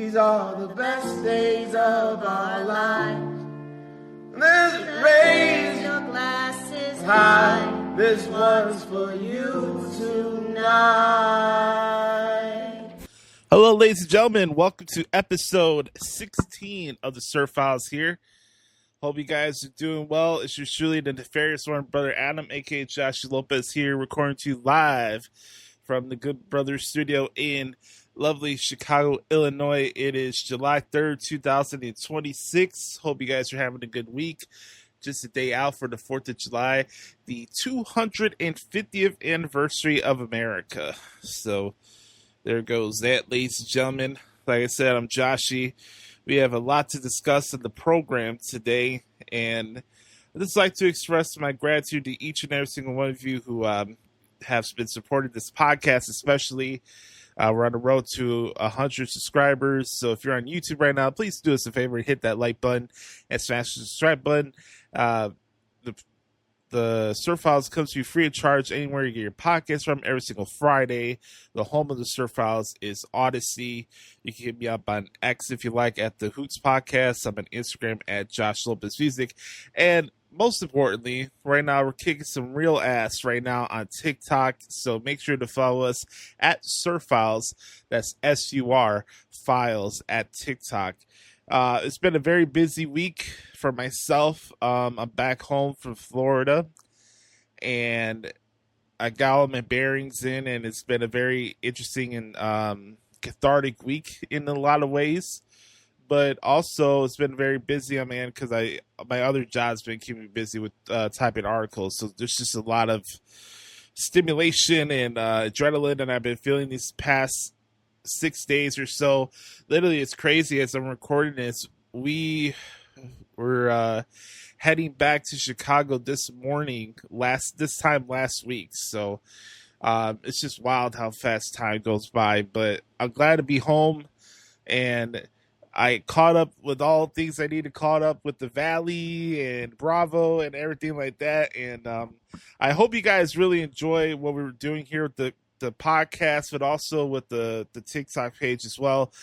These are the best days of our lives. Let's raise your glasses high. This one's for you tonight. Hello, ladies and gentlemen. Welcome to episode 16 of the SUR Files here. Hope you guys are doing well. It's yours truly, the nefarious one, Brother Adam, a.k.a. Joshie Lopez here, recording to you live from the Good Brothers studio in lovely Chicago, Illinois. It is July 3rd, 2026. Hope you guys are having a good week. Just a day out for the 4th of July, the 250th anniversary of America. So there goes that, ladies and gentlemen. Like I said, I'm Joshie. We have a lot to discuss in the program today, and I'd just like to express my gratitude to each and every single one of you who have been supporting this podcast, especially. We're on the road to 100 subscribers, so if you're on YouTube right now, please do us a favor and hit that like button and smash the subscribe button. The SUR Files comes to you free of charge anywhere you get your podcasts from every single Friday. The home of the SUR Files is Odyssey. You can hit me up on X if you like at the Hoots Podcast. I'm on Instagram at Josh Lopez Music. And most importantly, right now we're kicking some real ass right now on TikTok. So make sure to follow us at SUR Files. That's SUR Files at TikTok. It's been a very busy week for myself. I'm back home from Florida, and I got all my bearings in, and it's been a very interesting and cathartic week in a lot of ways. But also, it's been very busy, man, because my other job's been keeping me busy with typing articles. So there's just a lot of stimulation and adrenaline, and I've been feeling these past 6 days or so. Literally, it's crazy. As I'm recording this, we're heading back to Chicago this morning, this time last week. So it's just wild how fast time goes by, but I'm glad to be home, and I caught up with all things I need to caught up with the Valley and Bravo and everything like that. And I hope you guys really enjoy what we were doing here with the podcast, but also with the TikTok page as well.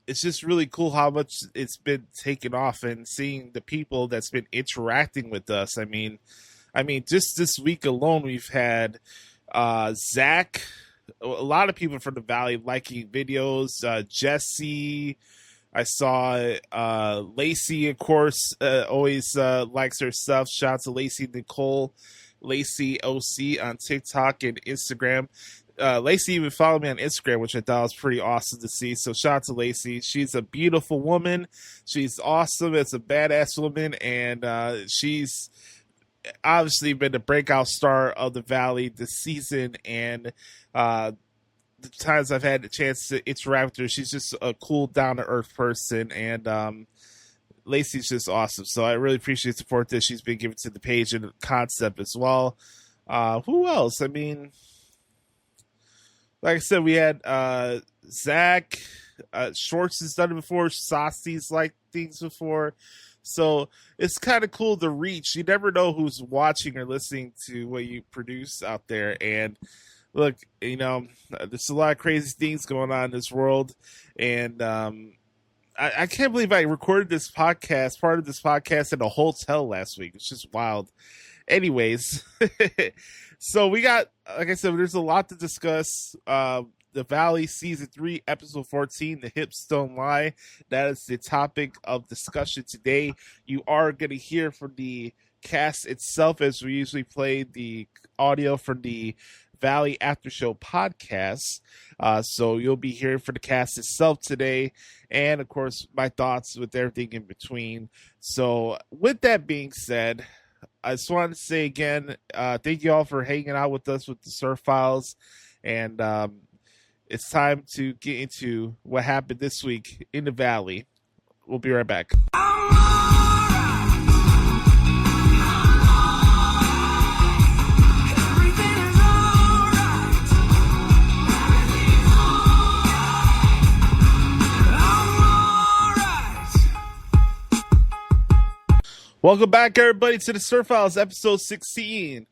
It's just really cool how much it's been taken off and seeing the people that's been interacting with us. I mean, just this week alone, we've had Zack, a lot of people from the Valley liking videos, Jesse. I saw Lacey, of course, always likes her stuff. Shout out to Lacey Nicole, Lacey OC on TikTok and Instagram. Lacey even followed me on Instagram, which I thought was pretty awesome to see. So shout out to Lacey. She's a beautiful woman. She's awesome. It's a badass woman, and she's obviously been the breakout star of the Valley this season. And the times I've had the chance to interact with her, she's just a cool, down-to-earth person, and Lacey's just awesome. So I really appreciate the support that she's been giving to the page and the concept as well. Who else? I mean, like I said, we had Zach. Shorts has done it before. Saucy's liked things before. So it's kind of cool to reach. You never know who's watching or listening to what you produce out there. And look, there's a lot of crazy things going on in this world. And I can't believe I recorded this podcast, part of this podcast, in a hotel last week. It's just wild. Anyways, so we got, like I said, there's a lot to discuss. The Valley Season 3, Episode 14, The Hips Don't Lie. That is the topic of discussion today. You are going to hear from the cast itself, as we usually play the audio from the Valley After Show podcast. So you'll be hearing from the cast itself today, and of course my thoughts with everything in between. So with that being said, I just wanted to say again, thank you all for hanging out with us with the SUR Files, and it's time to get into what happened this week in the Valley. We'll be right back. Welcome back, everybody, to the SUR Files, episode 16.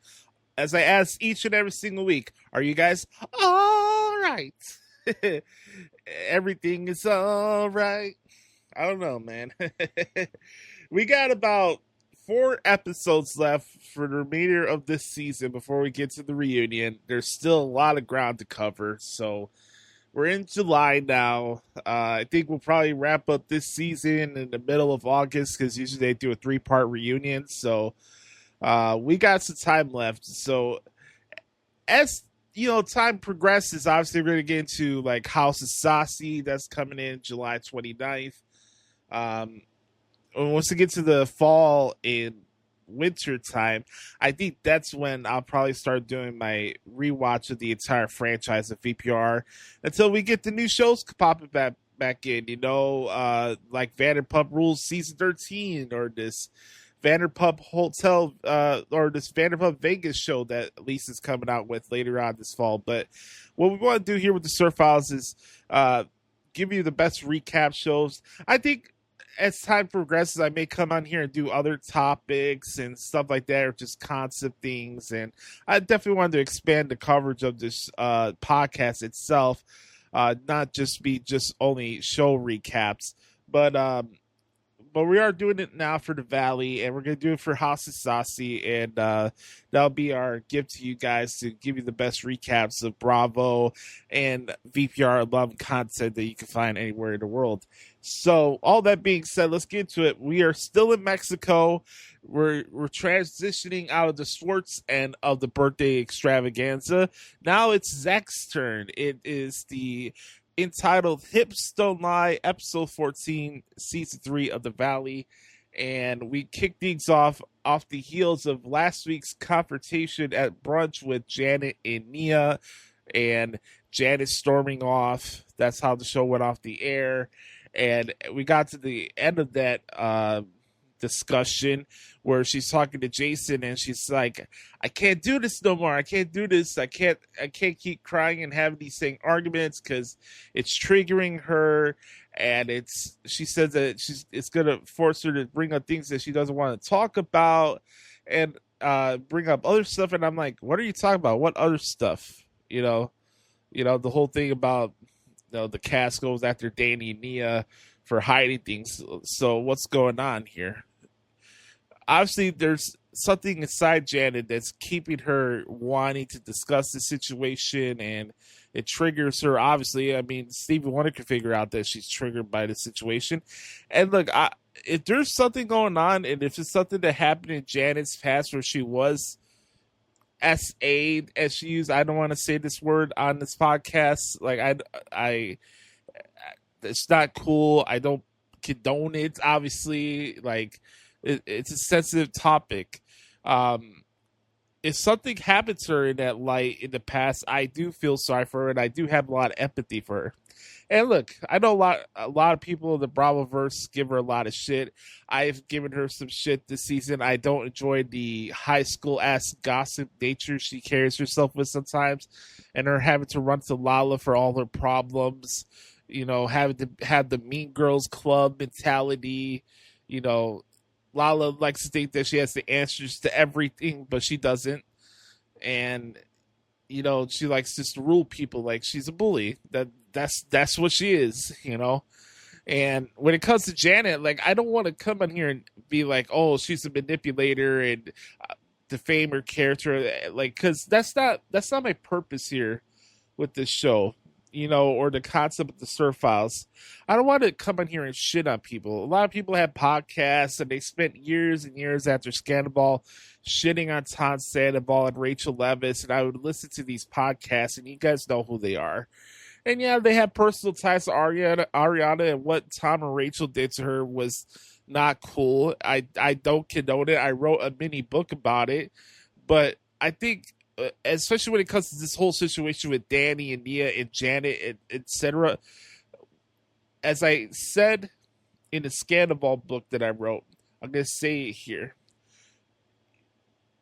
As I ask each and every single week, are you guys all right? Everything is all right. I don't know, man. We got about 4 episodes left for the remainder of this season before we get to the reunion. There's still a lot of ground to cover, so we're in July now. I think we'll probably wrap up this season in the middle of August because usually they do a 3-part reunion. So we got some time left. So as time progresses, obviously we're going to get into like House of Saucy that's coming in July 29th. Once we get to the fall and winter time, I think that's when I'll probably start doing my rewatch of the entire franchise of VPR until we get the new shows popping back in, like Vanderpump Rules season 13 or this Vanderpump Hotel or this Vanderpump Vegas show that Lisa's coming out with later on this fall. But what we want to do here with the SUR Files is give you the best recap shows. I think as time progresses, I may come on here and do other topics and stuff like that, or just concept things. And I definitely wanted to expand the coverage of this podcast itself, not just be only show recaps. But we are doing it now for the Valley, and we're going to do it for House of Saucy, and that'll be our gift to you guys to give you the best recaps of Bravo and VPR alum content that you can find anywhere in the world. So, all that being said, let's get to it. We are still in Mexico. We're transitioning out of the Schwartz end of the birthday extravaganza. Now it's Zack's turn. It is the entitled Hips Don't Lie, episode 14, season 3 of the Valley. And we kick things off the heels of last week's confrontation at brunch with Janet and Nia, and Janet storming off. That's how the show went off the air. And we got to the end of that discussion where she's talking to Jason and she's like, I can't do this no more. I can't do this. I can't keep crying and having these same arguments because it's triggering her. And she says that it's going to force her to bring up things that she doesn't want to talk about and bring up other stuff. And I'm like, what are you talking about? What other stuff? The whole thing about the cast goes after Danny and Nia for hiding things. So what's going on here? Obviously, there's something inside Janet that's keeping her wanting to discuss the situation, and it triggers her. Obviously, I mean, Stevie Wonder can figure out that she's triggered by the situation. And look, if there's something going on, and if it's something that happened in Janet's past where she was SA, as she used, I don't want to say this word on this podcast. Like, I it's not cool. I don't condone it, obviously. Like, it's a sensitive topic. If something happened to her in that light in the past, I do feel sorry for her, and I do have a lot of empathy for her. And look, I know a lot of people in the Bravoverse give her a lot of shit. I've given her some shit this season. I don't enjoy the high school ass gossip nature she carries herself with sometimes, and her having to run to Lala for all her problems. Having to have the Mean Girls Club mentality. Lala likes to think that she has the answers to everything, but she doesn't. And, she likes just to rule people like she's a bully. That's what she is, And when it comes to Janet, like, I don't want to come on here and be like, oh, she's a manipulator and defame her character. Like, because that's not my purpose here with this show. Or the concept of the SUR Files. I don't want to come in here and shit on people. A lot of people have podcasts, and they spent years and years after Scandal shitting on Tom Sandoval and Rachel Leviss, and I would listen to these podcasts, and you guys know who they are. And yeah, they have personal ties to Ariana, and what Tom and Rachel did to her was not cool. I don't condone it. I wrote a mini book about it, but I think, especially when it comes to this whole situation with Danny and Nia and Janet, etc. As I said in the Scandal book that I wrote, I'm going to say it here.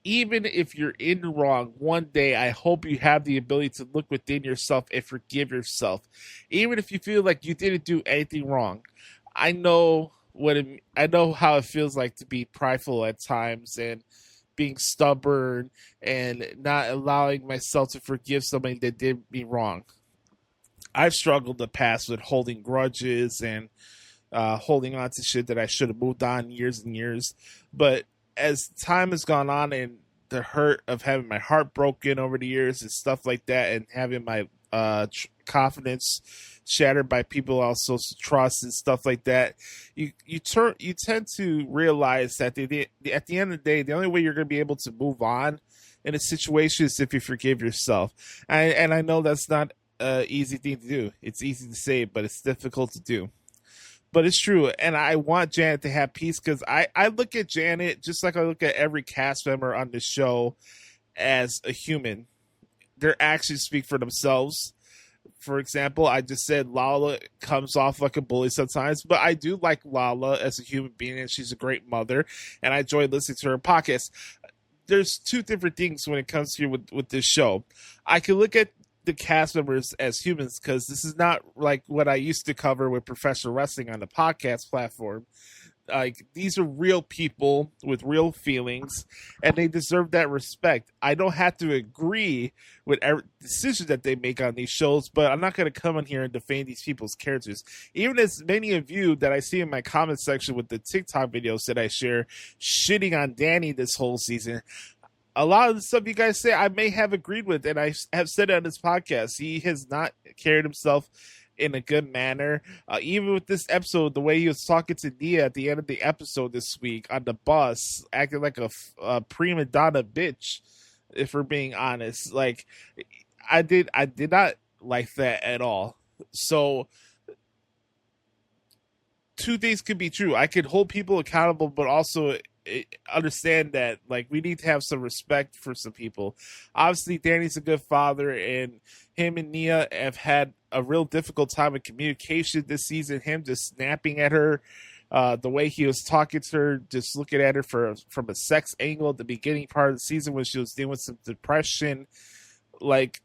Even if you're in the wrong, one day I hope you have the ability to look within yourself and forgive yourself. Even if you feel like you didn't do anything wrong. I know how it feels like to be prideful at times and being stubborn and not allowing myself to forgive somebody that did me wrong. I've struggled in the past with holding grudges and holding on to shit that I should have moved on years and years. But as time has gone on and the hurt of having my heart broken over the years and stuff like that, and having my confidence shattered by people I was supposed to trust and stuff like that, you tend to realize that at the end of the day, the only way you're going to be able to move on in a situation is if you forgive yourself. And I know that's not an easy thing to do. It's easy to say, but it's difficult to do. But it's true, and I want Janet to have peace, because I look at Janet just like I look at every cast member on the show as a human. Their actions speak for themselves. For example, I just said Lala comes off like a bully sometimes, but I do like Lala as a human being, and she's a great mother, and I enjoy listening to her podcast. There's two different things when it comes here with this show. I can look at the cast members as humans, because this is not like what I used to cover with professional wrestling on the podcast platform. Like, these are real people with real feelings, and they deserve that respect. I don't have to agree with every decision that they make on these shows, but I'm not going to come in here and defame these people's characters. Even as many of you that I see in my comment section with the TikTok videos that I share shitting on Danny this whole season, a lot of the stuff you guys say I may have agreed with, and I have said it on this podcast. He has not carried himself in a good manner. Even with this episode, the way he was talking to Nia at the end of the episode this week on the bus, acting like a prima donna bitch, if we're being honest. Like, I did not like that at all. So two things could be true. I could hold people accountable, but also understand that, like, we need to have some respect for some people. Obviously, Danny's a good father, and him and Nia have had a real difficult time with communication this season. Him just snapping at her, the way he was talking to her, just looking at her from a sex angle at the beginning part of the season when she was dealing with some depression. Like,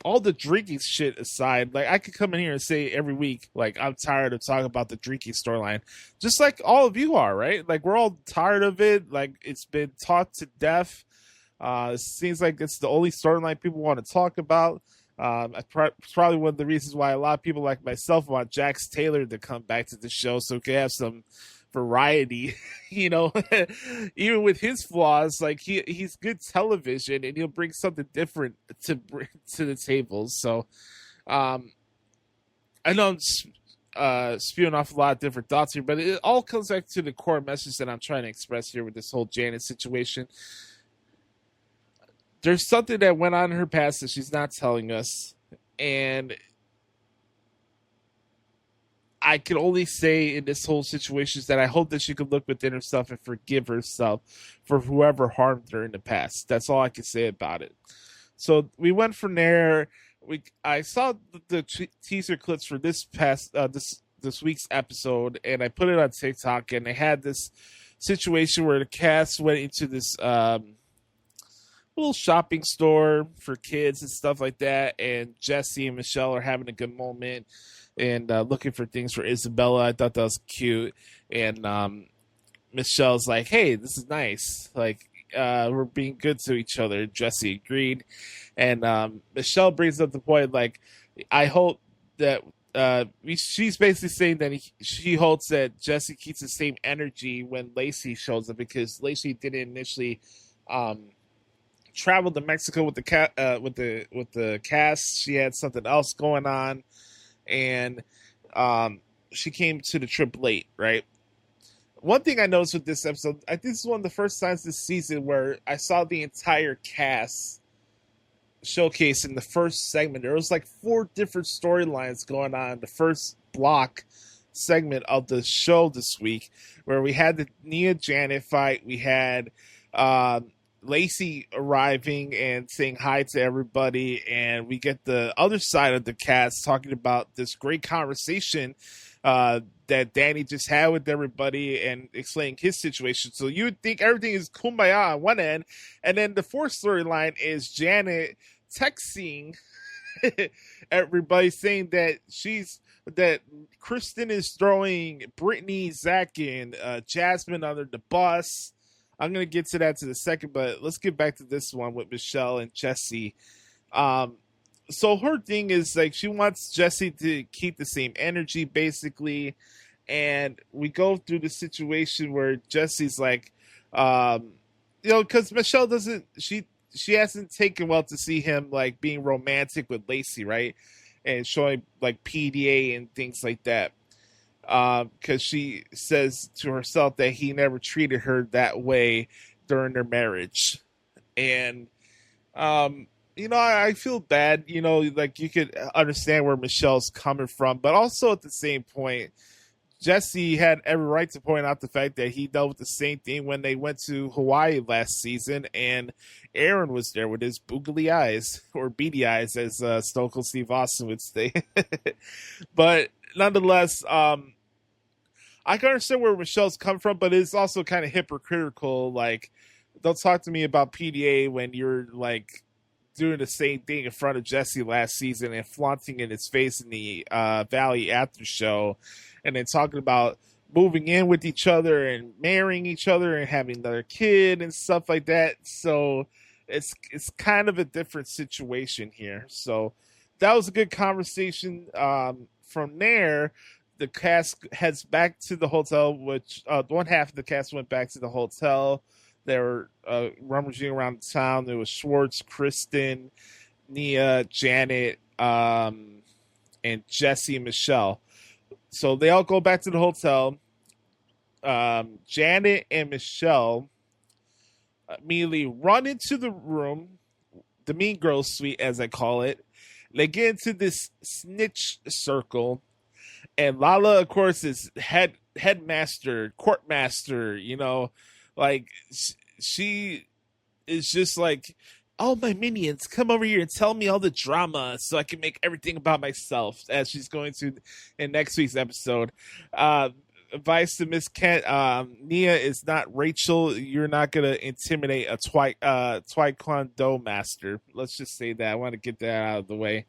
all the drinking shit aside, like, I could come in here and say every week, like, I'm tired of talking about the drinking storyline, just like all of you are, right? Like, we're all tired of it. Like, it's been taught to death. It seems like it's the only storyline people want to talk about. It's probably one of the reasons why a lot of people like myself want Jax Taylor to come back to the show, so we can have some variety. You know, even with his flaws, like, he's good television, and he'll bring something different to the table. So I know I'm spewing off a lot of different thoughts here, but it all comes back to the core message that I'm trying to express here with this whole Janet situation. There's something that went on in her past that she's not telling us, and I can only say in this whole situation is that I hope that she could look within herself and forgive herself for whoever harmed her in the past. That's all I can say about it. So we went from there. I saw the teaser clips for this week's episode, and I put it on TikTok, and they had this situation where the cast went into this little shopping store for kids and stuff like that, and Jesse and Michelle are having a good moment and looking for things for Isabella. I thought that was cute. And Michelle's like, hey, this is nice. Like, we're being good to each other. Jesse agreed. And Michelle brings up the point, like, I hope that she's basically saying that she hopes that Jesse keeps the same energy when Lacey shows up, because Lacey didn't initially travel to Mexico with the cast. She had something else going on, and she came to the trip late, right? One thing I noticed with this episode, I think this is one of the first times this season where I saw the entire cast showcase in the first segment. There was like 4 different storylines going on in the first block segment of the show this week, where we had the Nia Janet fight, we had Lacey arriving and saying hi to everybody, and we get the other side of the cast talking about this great conversation that Danny just had with everybody and explaining his situation. So you would think everything is kumbaya on one end, and then the fourth storyline is Janet texting everybody saying that Kristen is throwing Brittany, Zach, and Jasmine under the bus. I'm going to get to that in a second, but let's get back to this one with Michelle and Jesse. So her thing is like she wants Jesse to keep the same energy, basically, and we go through the situation where Jesse's like, because Michelle doesn't she hasn't taken well to see him like being romantic with Lacey, right, and showing like PDA and things like that, because she says to herself that he never treated her that way during their marriage, and I feel bad, like you could understand where Michelle's coming from, but also at the same point, Jesse had every right to point out the fact that he dealt with the same thing when they went to Hawaii last season, and Aaron was there with his boogly eyes, or beady eyes, as Stone Cold Steve Austin would say. But nonetheless, I can understand where Michelle's come from, but it's also kind of hypocritical. Like, don't talk to me about PDA when you're like doing the same thing in front of Jesse last season and flaunting in his face in the Valley after show, and then talking about moving in with each other and marrying each other and having another kid and stuff like that. So it's kind of a different situation here. So that was a good conversation. From there, the cast heads back to the hotel, which one half of the cast went back to the hotel. They were rummaging around town. There was Schwartz, Kristen, Nia, Janet, and Jesse and Michelle. So they all go back to the hotel. Janet and Michelle immediately run into the room, the Mean Girls suite, as I call it. They get into this snitch circle. And Lala, of course, is headmaster, courtmaster, like she is just like, all my minions, come over here and tell me all the drama so I can make everything about myself, as she's going to in next week's episode. Advice to Miss Kent, Nia is not Rachel. You're not going to intimidate a Taekwondo master. Let's just say that. I want to get that out of the way.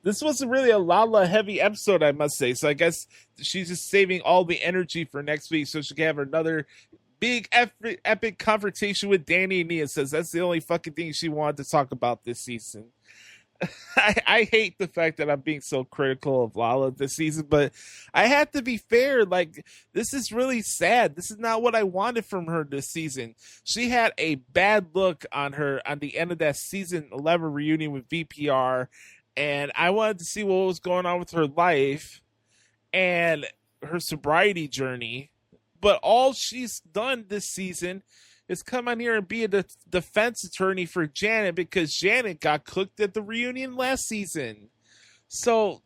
This wasn't really a Lala heavy episode, I must say. So I guess she's just saving all the energy for next week so she can have another big epic confrontation with Danny, and Nia says that's the only fucking thing she wanted to talk about this season. I hate the fact that I'm being so critical of Lala this season, but I have to be fair. Like, this is really sad. This is not what I wanted from her this season. She had a bad look on her on the end of that season 11 reunion with VPR, and I wanted to see what was going on with her life and her sobriety journey. But all she's done this season is come on here and be a defense attorney for Janet because Janet got cooked at the reunion last season. So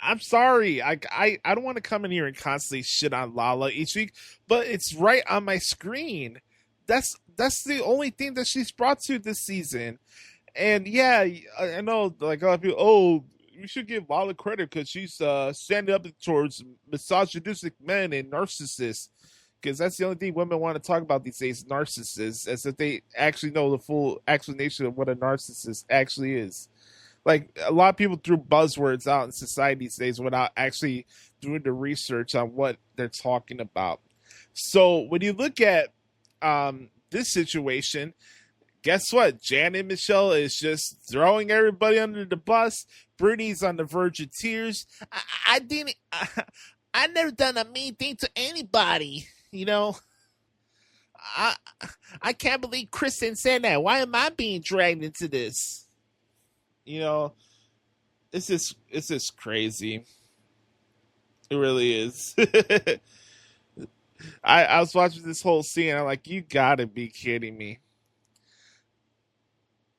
I'm sorry. I don't want to come in here and constantly shit on Lala each week, but it's right on my screen. That's the only thing that she's brought to this season. And yeah, I know like a lot of people, we should give Lala credit because she's standing up towards misogynistic men and narcissists. Because that's the only thing women want to talk about these days, narcissists, as if they actually know the full explanation of what a narcissist actually is. Like, a lot of people threw buzzwords out in society these days without actually doing the research on what they're talking about. So when you look at this situation, guess what? Janet and Michelle is just throwing everybody under the bus. Brittany's on the verge of tears. I never done a mean thing to anybody. I can't believe Kristen said that. Why am I being dragged into this? It's just crazy. It really is. I was watching this whole scene. I'm like, you gotta be kidding me.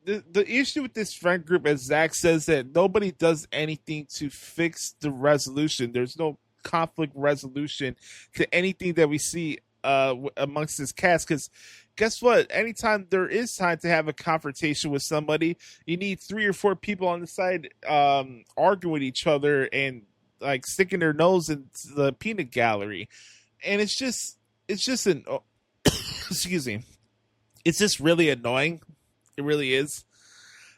The issue with this friend group, as Zach says, that nobody does anything to fix the resolution. There's no conflict resolution to anything that we see amongst this cast, because guess what, anytime there is time to have a confrontation with somebody, you need 3 or 4 people on the side arguing with each other and like sticking their nose into the peanut gallery, and it's just an excuse me, it's just really annoying. It really is.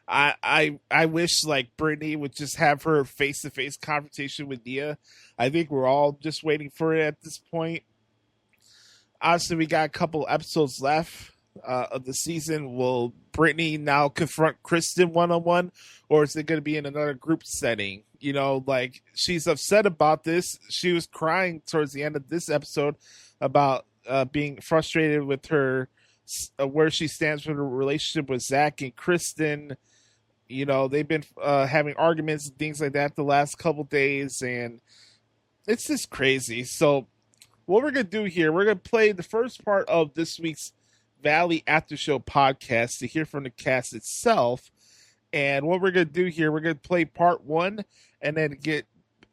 I wish like Brittany would just have her face-to-face confrontation with Nia. I think we're all just waiting for it at this point. Obviously, we got a couple episodes left. of the season. Will Brittany now confront Kristen one-on-one, or is it going to be in another group setting? You know, like, she's upset about this. She was crying towards the end of this episode about being frustrated with her, where she stands with her relationship with Zack and Kristen. You know, they've been having arguments and things like that the last couple days, and it's just crazy. So what we're going to do here, we're going to play the first part of this week's Valley After Show podcast to hear from the cast itself. And what we're going to do here, we're going to play part one, and then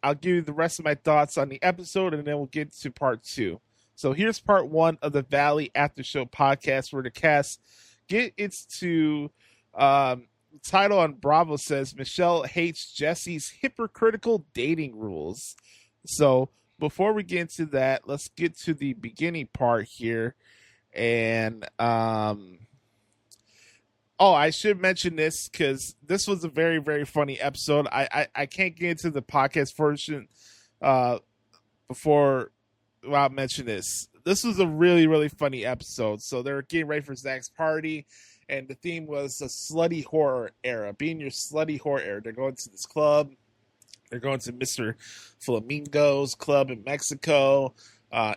I'll give you the rest of my thoughts on the episode, and then we'll get to part two. So here's part one of the Valley After Show podcast, where the cast get into title on Bravo says Michelle hates Jesse's hypocritical dating rules. So before we get into that, let's get to the beginning part here. And I should mention this because this was a very, very funny episode. I can't get into the podcast version without mentioning this. This was a really, really funny episode. So they're getting ready for Zack's party, and the theme was a slutty horror era, being your slutty horror era. They're going to this club. They're going to Mr. Flamingo's club in Mexico,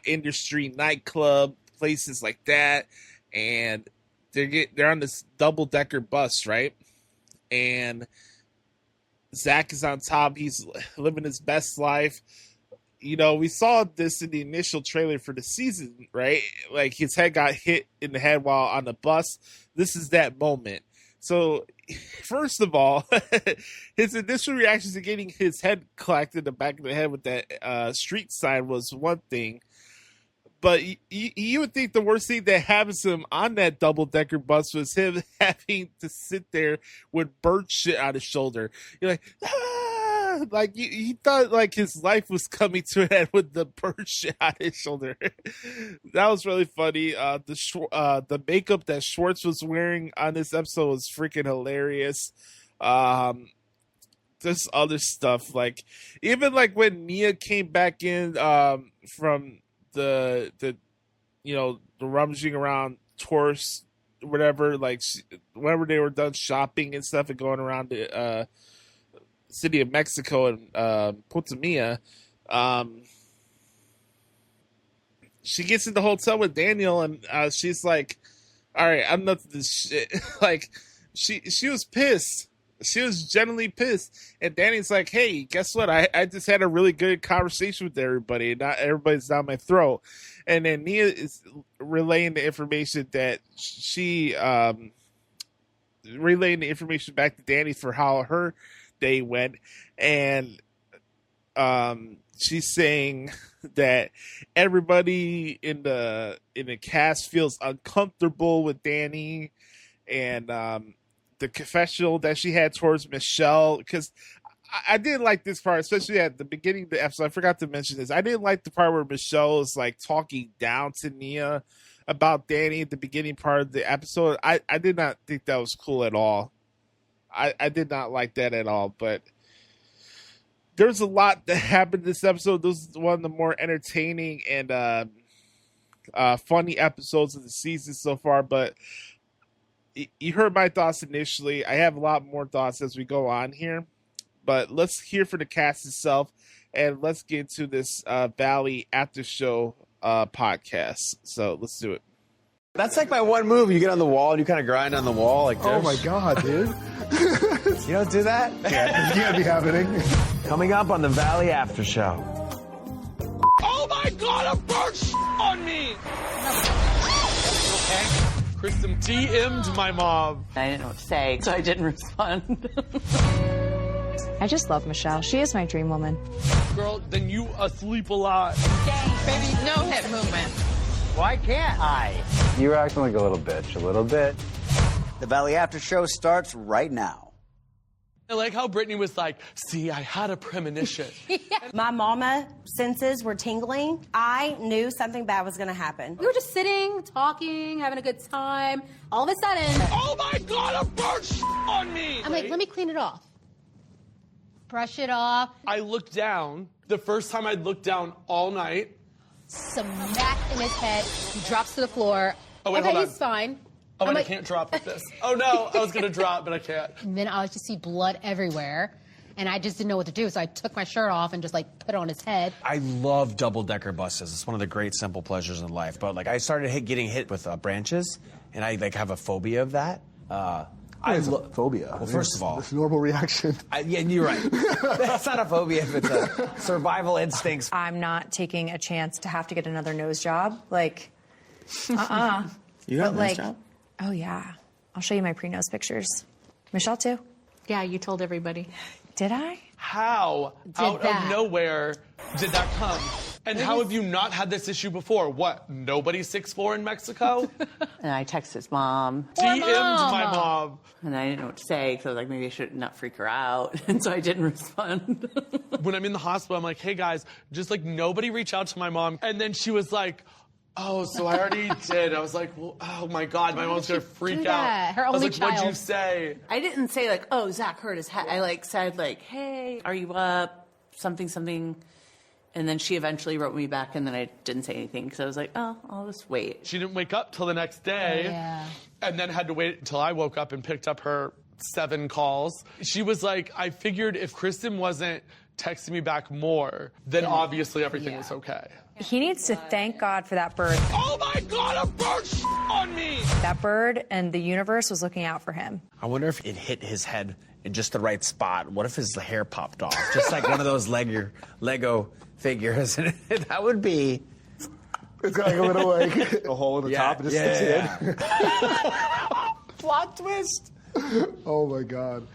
industry nightclub, places like that. And they're on this double-decker bus, right? And Zack is on top. He's living his best life. You know, we saw this in the initial trailer for the season, right? Like, his head got hit in the head while on the bus. This is that moment. So, first of all, his initial reaction to getting his head clacked in the back of the head with that street sign was one thing. But you would think the worst thing that happens to him on that double-decker bus was him having to sit there with bird shit on his shoulder. You're like, like he thought like his life was coming to an end with the bird shit on his shoulder. That was really funny. The makeup that Schwartz was wearing on this episode was freaking hilarious. There's other stuff, like even like when Nia came back in from the rummaging around tourist whatever, like whenever they were done shopping and stuff and going around the city of Mexico and Puerto Mia, she gets in the hotel with Daniel, and she's like, all right, I'm not this shit. Like, she was pissed. She was genuinely pissed. And Danny's like, hey, guess what? I just had a really good conversation with everybody. Not everybody's down my throat. And then Nia is relaying the information that she relaying the information back to Danny for how her day went. And she's saying that everybody in the cast feels uncomfortable with Danny, and the confessional that she had towards Michelle, because I didn't like this part, especially at the beginning of the episode. I forgot to mention this. I didn't like the part where Michelle is like talking down to Nia about Danny at the beginning part of the episode. I did not think that was cool at all. I did not like that at all, but there's a lot that happened this episode. This is one of the more entertaining and funny episodes of the season so far, but you heard my thoughts initially. I have a lot more thoughts as we go on here, but let's hear from the cast itself, and let's get into this Valley After Show podcast. So let's do it. That's like my one move. You get on the wall and you kind of grind on the wall like this. Oh my God, dude. You don't do that? Yeah, this can't be happening. Coming up on the Valley After Show. Oh my God, a bird on me! Okay. Kristen DM'd my mom. I didn't know what to say, so I didn't respond. I just love Michelle. She is my dream woman. Girl, then you asleep a lot. Baby, no hip movement. Why can't I? You're acting like a little bitch, a little bit. The Valley After Show starts right now. I like how Brittany was like, see, I had a premonition. My mama senses were tingling. I knew something bad was going to happen. We were just sitting, talking, having a good time. All of a sudden, Oh my God, a bird on me! I'm like, let me clean it off. Brush it off. I looked down, the first time I'd looked down all night. Smack in his head. He drops to the floor. Oh, wait, okay, hold on. he's fine. Oh, and I can't drop with this. Oh, no, I was going to drop, but I can't. And then I just see blood everywhere, and I just didn't know what to do, so I took my shirt off and just, like, put it on his head. I love double-decker buses. It's one of the great simple pleasures in life. But, like, I started getting hit with branches, and I, like, have a phobia of that. It's a phobia. Well, first of all, it's a normal reaction. Yeah, you're right. That's not a phobia if it's a survival instincts. I'm not taking a chance to have to get another nose job. Like, You got a nose job? Oh, yeah. I'll show you my pre-nose pictures. Michelle, too. Yeah, you told everybody. Did I? How, out of nowhere, did that come? And how have you not had this issue before? What, nobody's 6'4" in Mexico? And I texted his mom. DM'd my mom. And I didn't know what to say, because I was like, maybe I should not freak her out. And so I didn't respond. When I'm in the hospital, I'm like, hey, guys, just, like, nobody reach out to my mom. And then she was like, oh, so I already did. I was like, well, oh, my God, my mom's going to freak out. Her I was only like, child. what'd you say? I didn't say, like, oh, Zach hurt his head. I, like, said, like, hey, are you up? Something. And then she eventually wrote me back, and then I didn't say anything, because I was like, oh, I'll just wait. She didn't wake up till the next day. Yeah. And then had to wait until I woke up and picked up her 7 calls. She was like, I figured if Kristen wasn't texting me back more, then obviously everything was okay. He needs to thank God for that bird. Oh my God, a bird on me! That bird and the universe was looking out for him. I wonder if it hit his head in just the right spot. What if his hair popped off? Just like one of those Lego figures. That would be... It's got like a little, like, a hole in the top and just sticks it in. Plot twist. Oh, my God.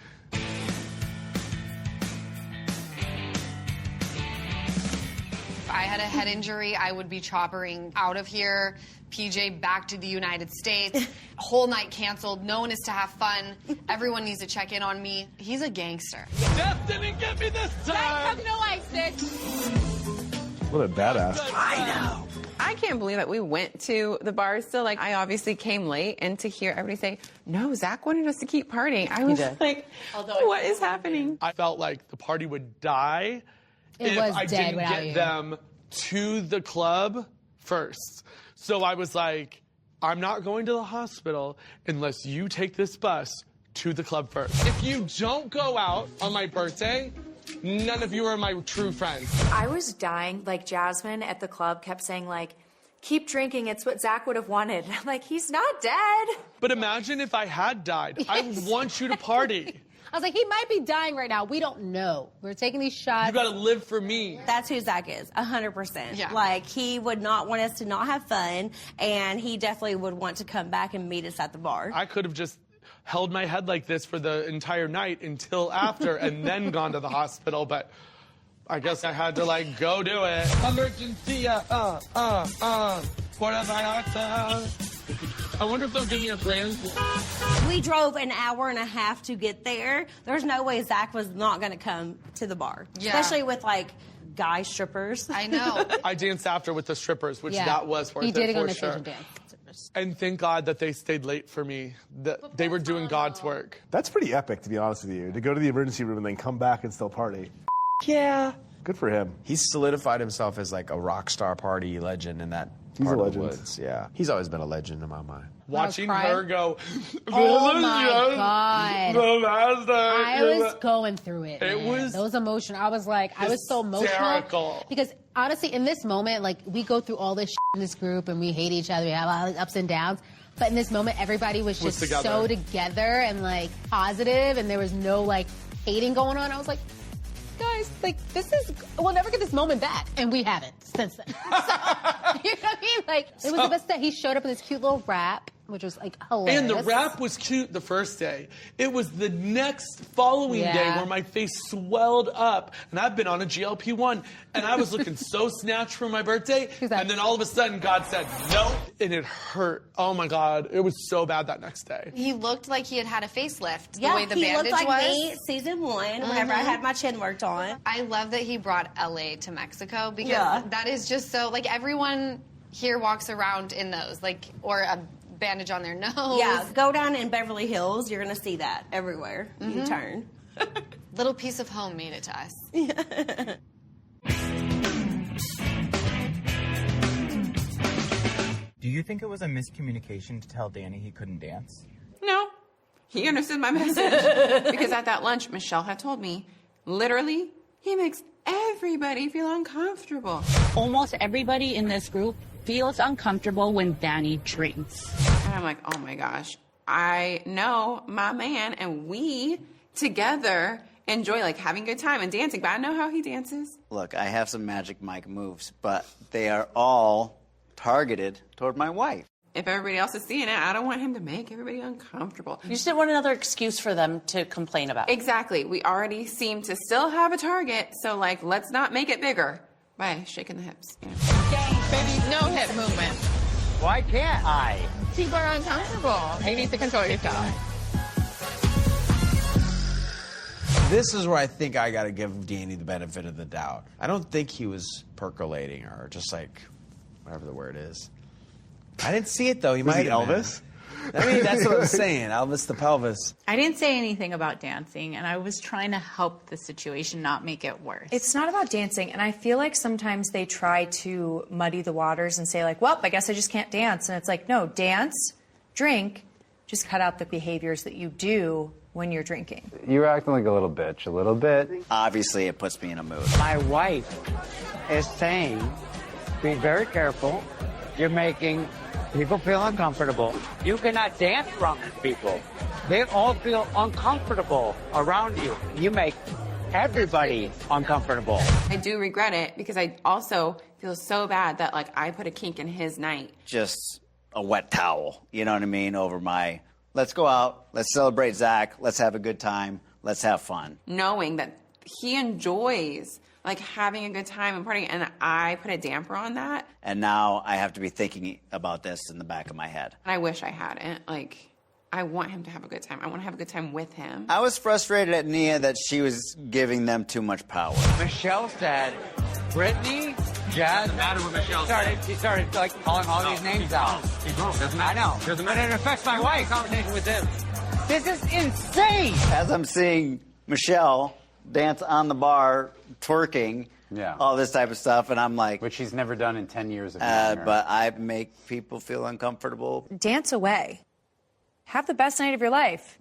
If I had a head injury, I would be choppering out of here, PJ back to the United States, whole night canceled, no one is to have fun, everyone needs to check in on me. He's a gangster. Death didn't get me this time! No license. What a badass. I know. I can't believe that we went to the bar still. Like, I obviously came late, and to hear everybody say, no, Zach wanted us to keep partying. I was like, what is happening? I felt like the party would die if I didn't get them to the club first. So I was like, I'm not going to the hospital unless you take this bus to the club first. If you don't go out on my birthday, none of you are my true friends. I was dying. Like, Jasmine at the club kept saying, like, keep drinking. It's what Zach would have wanted. I'm like, he's not dead. But imagine if I had died. I want you to party. I was like, he might be dying right now. We don't know. We're taking these shots. You gotta live for me. That's who Zach is, 100%. Yeah. Like, he would not want us to not have fun, and he definitely would want to come back and meet us at the bar. I could have just held my head like this for the entire night until after and then gone to the hospital, but I guess I had to, like, go do it. Emergency, I wonder if they'll give me a plan. We drove an hour and a half to get there. There's no way Zach was not going to come to the bar, especially with, like, guy strippers. I know. I danced after with the strippers, which that was worth he did it for on the sure. stage and dance. And thank God that they stayed late for me. That they were doing God's work. That's pretty epic, to be honest with you. To go to the emergency room and then come back and still party. Yeah. Good for him. He's solidified himself as like a rock star party legend in that He's part a of the legend. woods. Yeah. He's always been a legend in my mind. Watching her go, oh my God. I was was going through it. It man. was those emotions. I was like, I was so emotional. hysterical. Because honestly, in this moment, like, we go through all this shit in this group and we hate each other. We have all these ups and downs. But in this moment, everybody was just so together and, like, positive, and there was no, like, hating going on. I was like, guys, like, this is, we'll never get this moment back. And we haven't since then. So, you know what I mean? Like, it was the best day. He showed up in this cute little rap, which was, like, hilarious. And the rap was cute the first day. It was the next following day where my face swelled up, and I've been on a GLP-1, and I was looking so snatched for my birthday, and then all of a sudden God said no, and it hurt. Oh my God, it was so bad that next day. He looked like he had had a facelift, the Yeah, way the he bandage looked like was. me season 1, whenever I had my chin worked on. I love that he brought LA to Mexico, because that is just so, like, everyone here walks around in those, like, or a bandage on their nose. Yeah, go down in Beverly Hills, you're going to see that everywhere you turn. Little piece of home made it to us. Do you think it was a miscommunication to tell Danny he couldn't dance? No. He understood my message. Because at that lunch, Michelle had told me, literally, he makes everybody feel uncomfortable. Almost everybody in this group feels uncomfortable when Danny drinks. And I'm like, oh my gosh, I know my man and we together enjoy like having a good time and dancing, but I know how he dances. Look, I have some Magic Mike moves, but they are all targeted toward my wife. If everybody else is seeing it, I don't want him to make everybody uncomfortable. You just didn't want another excuse for them to complain about. Exactly. We already seem to still have a target, so like, let's not make it bigger by shaking the hips. You know? Baby, no hip movement. Why can't I? People are uncomfortable. You need to control yourself. This is where I think I got to give Danny the benefit of the doubt. I don't think he was percolating or just like, whatever the word is. I didn't see it, though. He might have Elvis? I mean, that's what I'm saying. Elvis the pelvis. I didn't say anything about dancing, and I was trying to help the situation, not make it worse. It's not about dancing, and I feel like sometimes they try to muddy the waters and say, like, well, I guess I just can't dance. And it's like, no, dance, drink, just cut out the behaviors that you do when you're drinking. You're acting like a little bitch, a little bit. Obviously, it puts me in a mood. My wife is saying, be very careful. You're making people feel uncomfortable. You cannot dance around people. They all feel uncomfortable around you. You make everybody uncomfortable. I do regret it because I also feel so bad that like I put a kink in his night. Just a wet towel, you know what I mean, over my, let's go out, let's celebrate Zach, let's have a good time, let's have fun. Knowing that he enjoys like having a good time and partying, and I put a damper on that. And now I have to be thinking about this in the back of my head. And I wish I hadn't. Like, I want him to have a good time. I want to have a good time with him. I was frustrated at Nia that she was giving them too much power. Michelle said, Brittany, Jazz, matter what Michelle said. She started like calling all these names out. Doesn't matter. I know. Doesn't But matter. it affects my wife. Conversation with them. This is insane. As I'm seeing Michelle dance on the bar, twerking, all this type of stuff, and I'm like... Which she's never done in 10 years of knowing her. But I make people feel uncomfortable. Dance away. Have the best night of your life.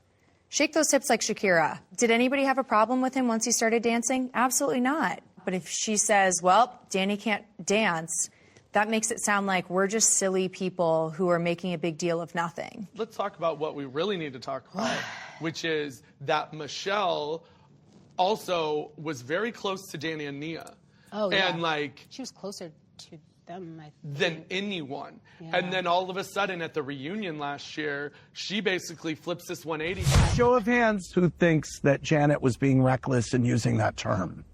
Shake those hips like Shakira. Did anybody have a problem with him once he started dancing? Absolutely not. But if she says, well, Danny can't dance, that makes it sound like we're just silly people who are making a big deal of nothing. Let's talk about what we really need to talk about, which is that Michelle also was very close to Danny and Nia. Oh, yeah. And like... She was closer to them, I think. Than anyone. Yeah. And then all of a sudden at the reunion last year, she basically flips this 180. Show of hands who thinks that Janet was being reckless in using that term.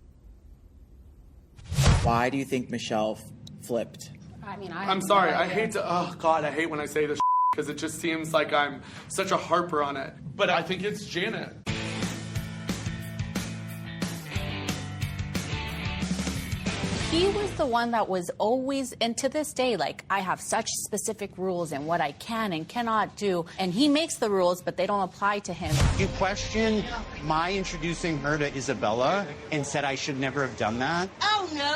Why do you think Michelle flipped? I mean, I'm sorry. I hate to... Oh, God, I hate when I say this because it just seems like I'm such a harper on it. But I think it's Janet. He was the one that was always, and to this day, like, I have such specific rules and what I can and cannot do. And he makes the rules, but they don't apply to him. You questioned my introducing her to Isabella and said I should never have done that? Oh, no.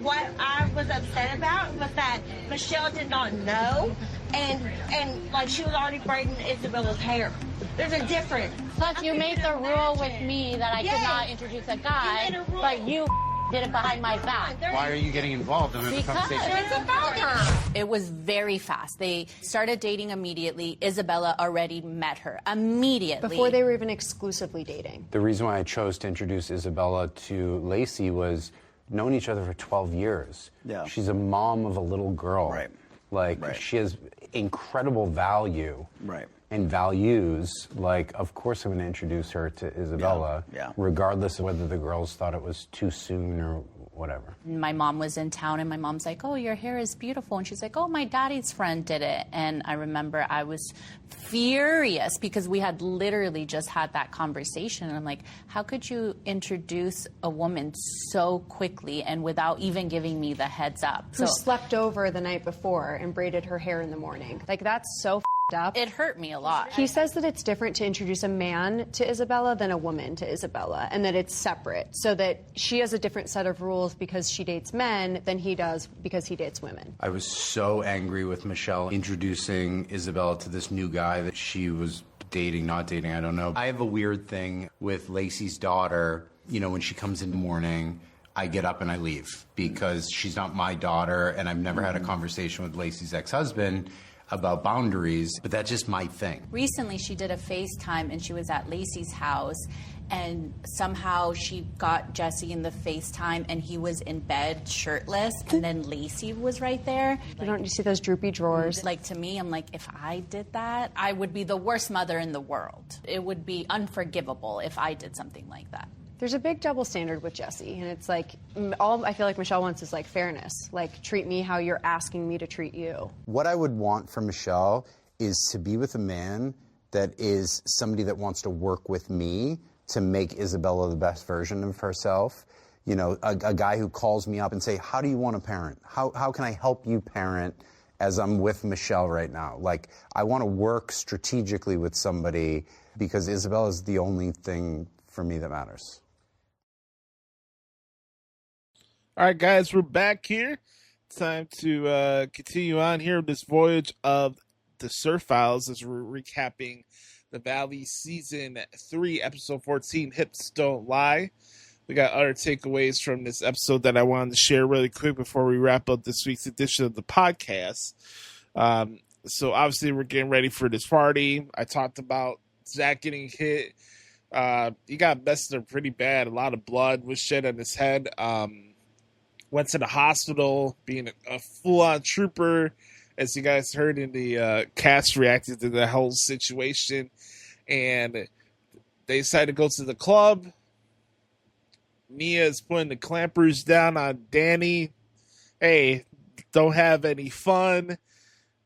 What I was upset about was that Michelle did not know, and like, she was already braiding Isabella's hair. There's a difference. Plus, you made the rule with me that I could not introduce a guy, but you did it behind my back. Why are you getting involved in the conversation? It's about her. It was very fast. They started dating immediately. Isabella already met her immediately. Before they were even exclusively dating. The reason why I chose to introduce Isabella to Lacey was known each other for 12 years. Yeah. She's a mom of a little girl. Right. Like, she has incredible value. Right. And values. Like, of course I'm going to introduce her to Isabella, regardless of whether the girls thought it was too soon or whatever. My mom was in town, and my mom's like, oh, your hair is beautiful. And she's like, oh, my daddy's friend did it. And I remember I was furious because we had literally just had that conversation. And I'm like, how could you introduce a woman so quickly and without even giving me the heads up? Who slept over the night before and braided her hair in the morning. Like, that's so up. It hurt me a lot. He says that it's different to introduce a man to Isabella than a woman to Isabella, and that it's separate, so that she has a different set of rules because she dates men than he does because he dates women. I was so angry with Michelle introducing Isabella to this new guy that she was dating, not dating, I don't know. I have a weird thing with Lacey's daughter. You know, when she comes in the morning, I get up and I leave because she's not my daughter, and I've never had a conversation with Lacey's ex-husband about boundaries, but that's just my thing. Recently, she did a FaceTime, and she was at Lacey's house, and somehow she got Jesse in the FaceTime, and he was in bed shirtless, and then Lacey was right there. Don't you see those droopy drawers? Like, to me, I'm like, if I did that, I would be the worst mother in the world. It would be unforgivable if I did something like that. There's a big double standard with Jesse, and it's like, all I feel like Michelle wants is like fairness. Like, treat me how you're asking me to treat you. What I would want for Michelle is to be with a man that is somebody that wants to work with me to make Isabella the best version of herself. You know, a guy who calls me up and say, how do you want to parent? How can I help you parent as I'm with Michelle right now? Like, I want to work strategically with somebody because Isabella is the only thing for me that matters. All right, guys, we're back here. Time to continue on here with this voyage of the SUR Files as we're recapping the Valley Season 3, Episode 14, Hips Don't Lie. We got other takeaways from this episode that I wanted to share really quick before we wrap up this week's edition of the podcast. So obviously we're getting ready for this party. I talked about Zack getting hit. He got messed up pretty bad. A lot of blood was shed on his head. Went to the hospital, being a full-on trooper, as you guys heard in the cast reacted to the whole situation. And they decided to go to the club. Nia is putting the clampers down on Danny. Hey, don't have any fun.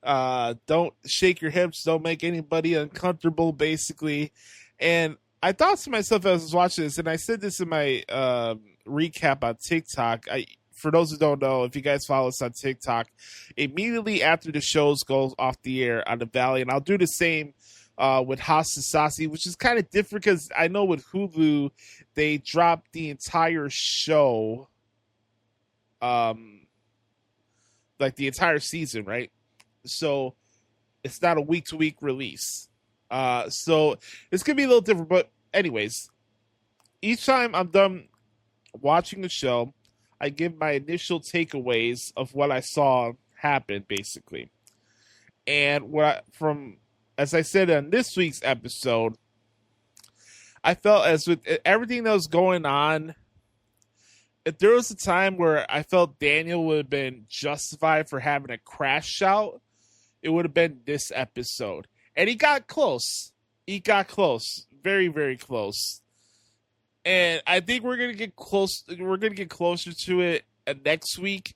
Don't shake your hips. Don't make anybody uncomfortable, basically. And I thought to myself as I was watching this, and I said this in my recap on TikTok. For those who don't know, if you guys follow us on TikTok, immediately after the shows go off the air on the Valley, and I'll do the same with Hasasasi, which is kind of different because I know with Hulu, they dropped the entire show, like the entire season, right? So it's not a week-to-week release. So it's going to be a little different, but anyways, each time I'm done watching the show, I give my initial takeaways of what I saw happen, basically. And as I said on this week's episode, I felt as with everything that was going on, if there was a time where I felt Daniel would have been justified for having a crash out, it would have been this episode. And he got close. He got close. Very, very close. And I think we're gonna get close. We're gonna get closer to it next week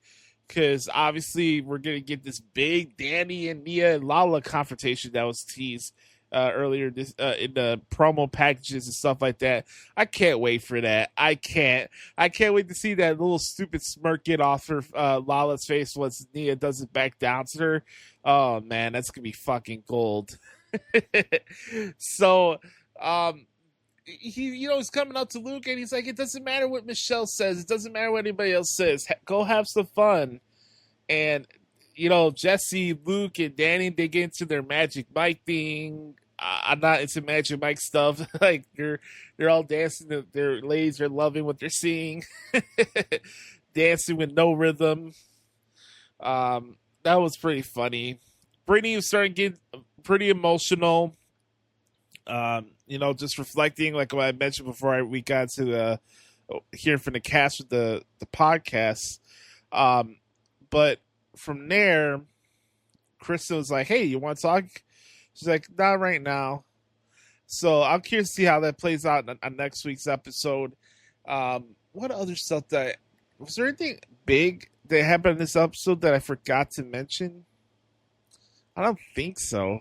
because obviously we're gonna get this big Danny and Nia and Lala confrontation that was teased earlier this in the promo packages and stuff like that. I can't wait for that. I can't wait to see that little stupid smirk get off her Lala's face once Nia doesn't back down to her. Oh man, that's gonna be fucking gold. So, he's coming up to Luke and he's like, it doesn't matter what Michelle says. It doesn't matter what anybody else says. Go have some fun. And, Jesse, Luke, and Danny, they get into their Magic Mike thing. I'm not into Magic Mike stuff. Like, they're all dancing. Their ladies are loving what they're seeing. Dancing with no rhythm. That was pretty funny. Brittany was starting to get pretty emotional. Just reflecting, like what I mentioned before we got to the hearing from the cast with the podcast. But from there, Kristen was like, hey, you want to talk? She's like, not right now. So I'm curious to see how that plays out on next week's episode. What other stuff was there anything big that happened in this episode that I forgot to mention? I don't think so.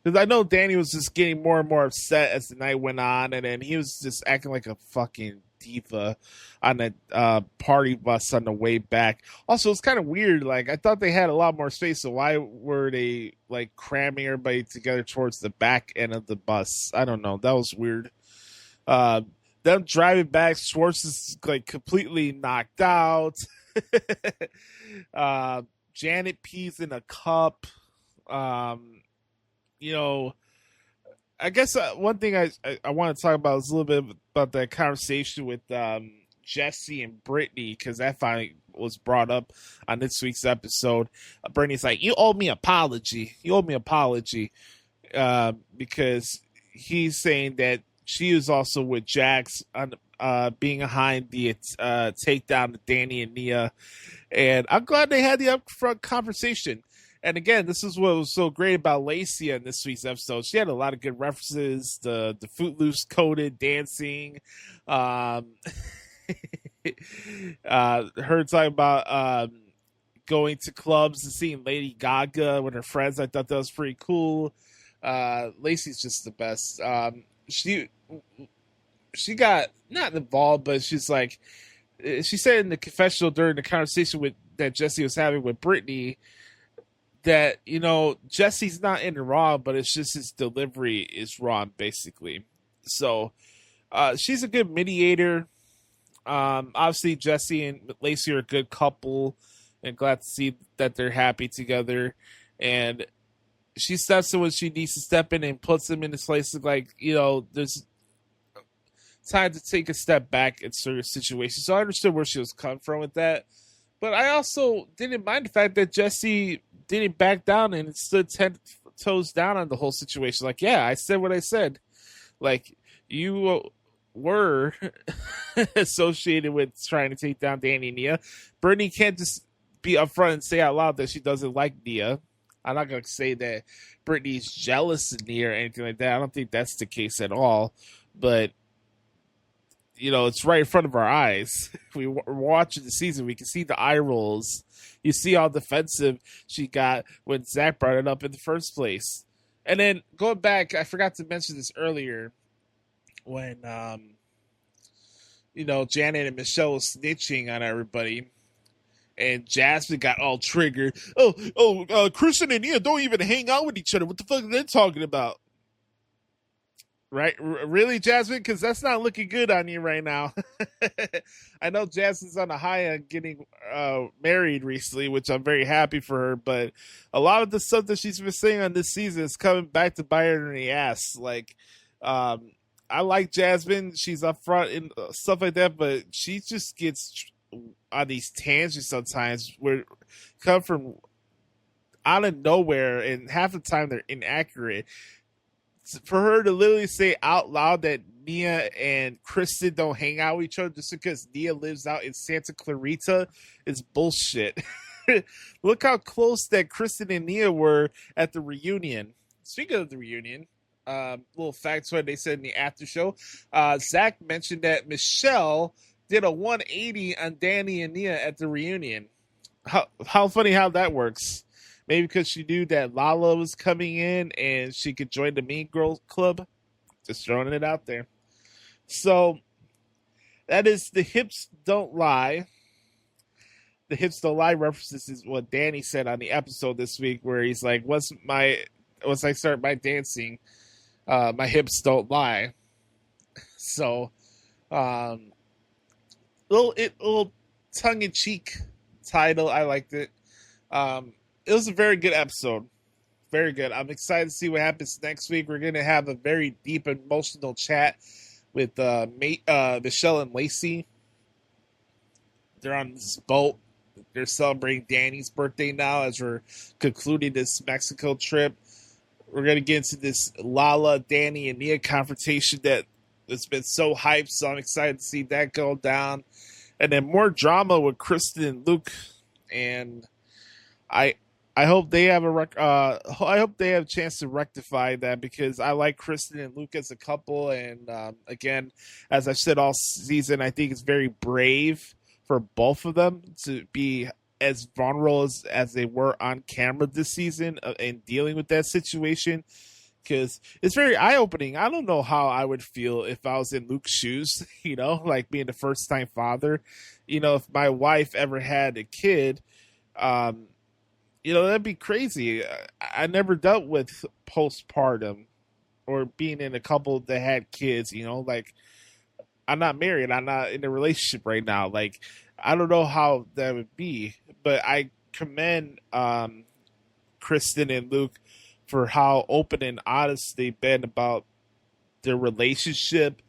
Because I know Danny was just getting more and more upset as the night went on, and then he was just acting like a fucking diva on a party bus on the way back. Also, it's kind of weird. Like, I thought they had a lot more space, so why were they like cramming everybody together towards the back end of the bus? I don't know. That was weird. Them driving back, Schwartz is like completely knocked out. Janet pees in a cup. You know, I guess one thing I want to talk about is a little bit about that conversation with Jesse and Brittany, because that finally was brought up on this week's episode. Brittany's like, "You owe me an apology. You owe me an apology," because he's saying that she was also with Jax on being behind the takedown of Danny and Nia, and I'm glad they had the upfront conversation. And again, this is what was so great about Lacey in this week's episode. She had a lot of good references, the Footloose coded dancing, her talking about going to clubs and seeing Lady Gaga with her friends. I thought that was pretty cool. Lacey's just the best. She got not involved, but she's like, she said in the confessional during the conversation that Jesse was having with Brittany, that, you know, Jesse's not in the wrong, but it's just his delivery is wrong, basically. So she's a good mediator. Obviously, Jesse and Lacey are a good couple, and glad to see that they're happy together. And she steps in when she needs to step in and puts them in this place of, like, you know, there's time to take a step back in certain situations. So I understood where she was coming from with that. But I also didn't mind the fact that Jesse didn't back down and stood 10 toes down on the whole situation. Like, yeah, I said what I said. Like, you were associated with trying to take down Danny and Nia. Brittany can't just be upfront and say out loud that she doesn't like Nia. I'm not going to say that Brittany's jealous of Nia or anything like that. I don't think that's the case at all. But, you know, it's right in front of our eyes. We're watching the season. We can see the eye rolls. You see how defensive she got when Zach brought it up in the first place. And then going back, I forgot to mention this earlier when, you know, Janet and Michelle was snitching on everybody. And Jasmine got all triggered. Kristen and Nia don't even hang out with each other. What the fuck are they talking about? Right? Really, Jasmine? Because that's not looking good on you right now. I know Jasmine's on a high on getting married recently, which I'm very happy for her. But a lot of the stuff that she's been saying on this season is coming back to bite her in the ass. Like, I like Jasmine. She's up front and stuff like that. But she just gets on these tangents sometimes where come from out of nowhere. And half the time they're inaccurate. For her to literally say out loud that Nia and Kristen don't hang out with each other just because Nia lives out in Santa Clarita is bullshit. Look how close that Kristen and Nia were at the reunion. Speaking of the reunion, little factoid they said in the after show, Zach mentioned that Michelle did a 180 on Danny and Nia at the reunion. How funny how that works. Maybe because she knew that Lala was coming in and she could join the Mean Girls Club. Just throwing it out there. So, that is The Hips Don't Lie. The Hips Don't Lie references is what Danny said on the episode this week, where he's like, once I start my dancing, my hips don't lie. So, little tongue-in-cheek title. I liked it. It was a very good episode. Very good. I'm excited to see what happens next week. We're going to have a very deep emotional chat with Michelle and Lacey. They're on this boat. They're celebrating Danny's birthday now as we're concluding this Mexico trip. We're going to get into this Lala, Danny, and Nia confrontation that's been so hyped, so I'm excited to see that go down. And then more drama with Kristen and Luke. And I hope they have I hope they have a chance to rectify that, because I like Kristen and Luke as a couple, and again, as I've said all season, I think it's very brave for both of them to be as vulnerable as they were on camera this season in dealing with that situation. because it's very eye-opening. I don't know how I would feel if I was in Luke's shoes, you know, like being the first-time father. You know, if my wife ever had a kid, you know, that'd be crazy. I never dealt with postpartum or being in a couple that had kids, you know, like I'm not married. I'm not in a relationship right now. Like, I don't know how that would be, but I commend Kristen and Luke for how open and honest they've been about their relationship,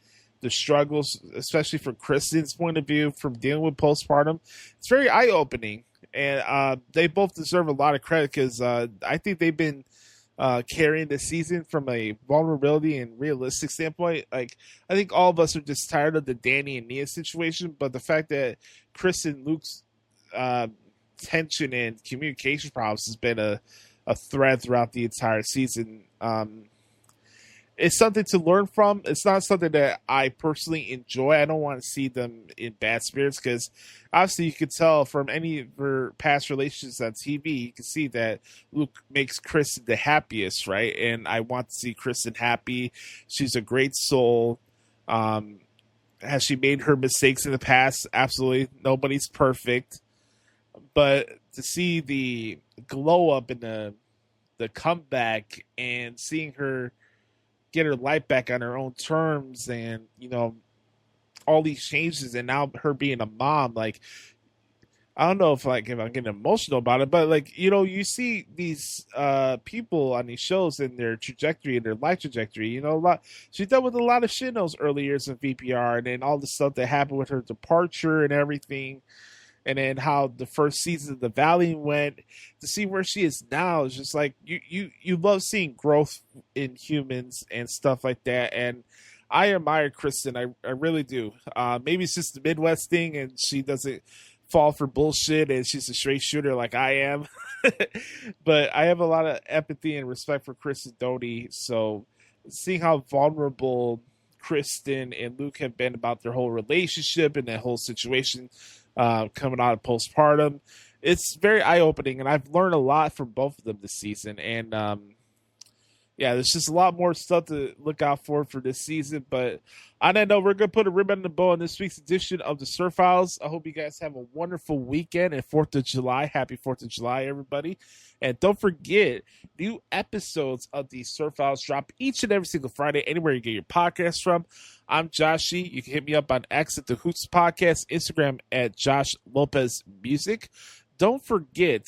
the struggles, especially from Kristen's point of view from dealing with postpartum. It's very eye-opening, and they both deserve a lot of credit because I think they've been carrying the season from a vulnerability and realistic standpoint. Like, I think all of us are just tired of the Danny and Nia situation, but the fact that Kristen and Luke's tension and communication problems has been a thread throughout the entire season. It's something to learn from. It's not something that I personally enjoy. I don't want to see them in bad spirits because obviously you could tell from any of her past relationships on TV, you can see that Luke makes Kristen the happiest, right? And I want to see Kristen happy. She's a great soul. Has she made her mistakes in the past? Absolutely. Nobody's perfect. But to see the glow up in the comeback and seeing her get her life back on her own terms and, you know, all these changes and now her being a mom, like, I don't know if I'm getting emotional about it, but like, you know, you see these people on these shows and their trajectory and their life trajectory, you know, she dealt with a lot of shit in those early years of VPR and then all the stuff that happened with her departure and everything. And then how the first season of The Valley went, to see where she is now is just like you love seeing growth in humans and stuff like that. And I admire Kristen, I really do. Maybe it's just the Midwest thing, and she doesn't fall for bullshit, and she's a straight shooter like I am. But I have a lot of empathy and respect for Kristen Doty. So seeing how vulnerable Kristen and Luke have been about their whole relationship and that whole situation. Coming out of postpartum, it's very eye-opening, and I've learned a lot from both of them this season. And yeah, there's just a lot more stuff to look out for this season. But on that note, we're gonna put a ribbon on the bow on this week's edition of the SUR Files. I hope you guys have a wonderful weekend and 4th of July. Happy 4th of July, everybody! And don't forget, new episodes of the SUR Files drop each and every single Friday, anywhere you get your podcast from. I'm Joshie. You can hit me up on X at the Hoots Podcast, Instagram at Josh Lopez Music. Don't forget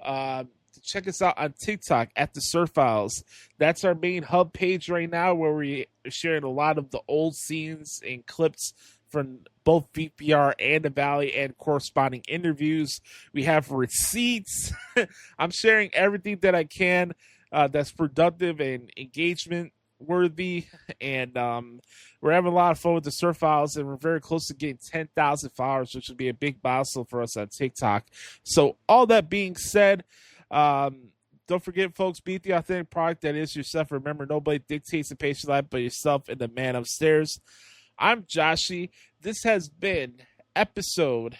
to check us out on TikTok at the SUR Files. That's our main hub page right now, where we're sharing a lot of the old scenes and clips from both VPR and The Valley and corresponding interviews. We have receipts. I'm sharing everything that I can that's productive and engagement worthy, and we're having a lot of fun with the SUR Files, and we're very close to getting 10,000 followers, which would be a big milestone for us on TikTok. So all that being said, don't forget, folks, be the authentic product that is yourself. Remember, nobody dictates the pace of life but yourself and the man upstairs. I'm Joshie. This has been episode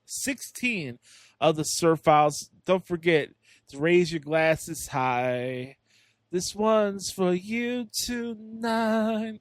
16 of the SUR Files. Don't forget to raise your glasses high. This one's for you tonight.